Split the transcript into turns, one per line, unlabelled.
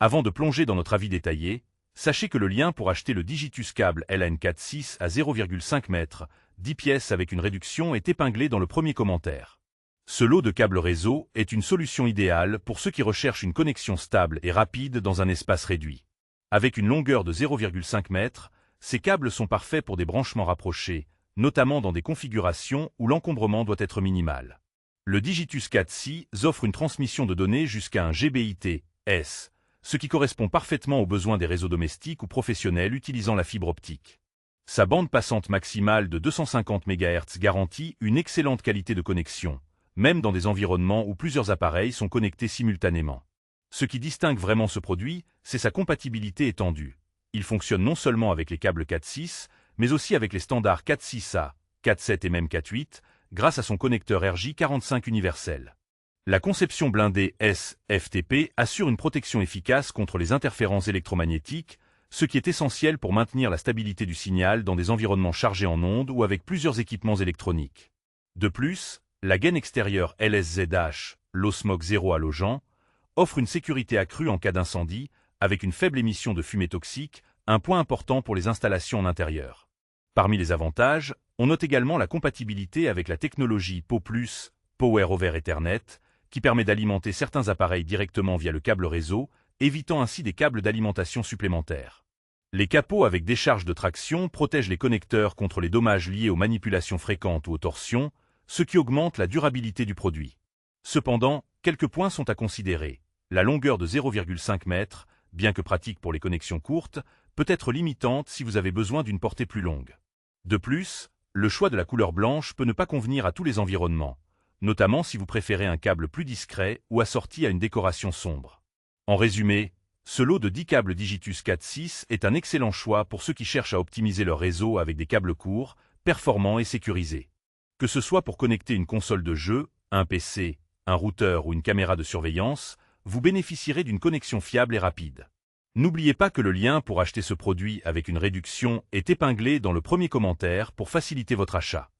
Avant de plonger dans notre avis détaillé, sachez que le lien pour acheter le Digitus câble LN46 à 0,5 m, 10 pièces avec une réduction est épinglé dans le premier commentaire. Ce lot de câbles réseau est une solution idéale pour ceux qui recherchent une connexion stable et rapide dans un espace réduit. Avec une longueur de 0,5 m, ces câbles sont parfaits pour des branchements rapprochés, notamment dans des configurations où l'encombrement doit être minimal. Le Digitus 4C offre une transmission de données jusqu'à un Gbit/S, ce qui correspond parfaitement aux besoins des réseaux domestiques ou professionnels utilisant la fibre optique. Sa bande passante maximale de 250 MHz garantit une excellente qualité de connexion, même dans des environnements où plusieurs appareils sont connectés simultanément. Ce qui distingue vraiment ce produit, c'est sa compatibilité étendue. Il fonctionne non seulement avec les câbles 4.6, mais aussi avec les standards 4.6A, 4.7 et même 4.8, grâce à son connecteur RJ45 universel. La conception blindée SFTP assure une protection efficace contre les interférences électromagnétiques, ce qui est essentiel pour maintenir la stabilité du signal dans des environnements chargés en ondes ou avec plusieurs équipements électroniques. De plus, la gaine extérieure LSZH, low smoke zéro halogène, offre une sécurité accrue en cas d'incendie, avec une faible émission de fumée toxique, un point important pour les installations en intérieur. Parmi les avantages, on note également la compatibilité avec la technologie PO+, Power over Ethernet, qui permet d'alimenter certains appareils directement via le câble réseau, évitant ainsi des câbles d'alimentation supplémentaires. Les capots avec décharge de traction protègent les connecteurs contre les dommages liés aux manipulations fréquentes ou aux torsions, ce qui augmente la durabilité du produit. Cependant, quelques points sont à considérer. La longueur de 0,5 m, bien que pratique pour les connexions courtes, peut être limitante si vous avez besoin d'une portée plus longue. De plus, le choix de la couleur blanche peut ne pas convenir à tous les environnements, notamment si vous préférez un câble plus discret ou assorti à une décoration sombre. En résumé, ce lot de 10 câbles Digitus 4.6 est un excellent choix pour ceux qui cherchent à optimiser leur réseau avec des câbles courts, performants et sécurisés. Que ce soit pour connecter une console de jeu, un PC, un routeur ou une caméra de surveillance, vous bénéficierez d'une connexion fiable et rapide. N'oubliez pas que le lien pour acheter ce produit avec une réduction est épinglé dans le premier commentaire pour faciliter votre achat.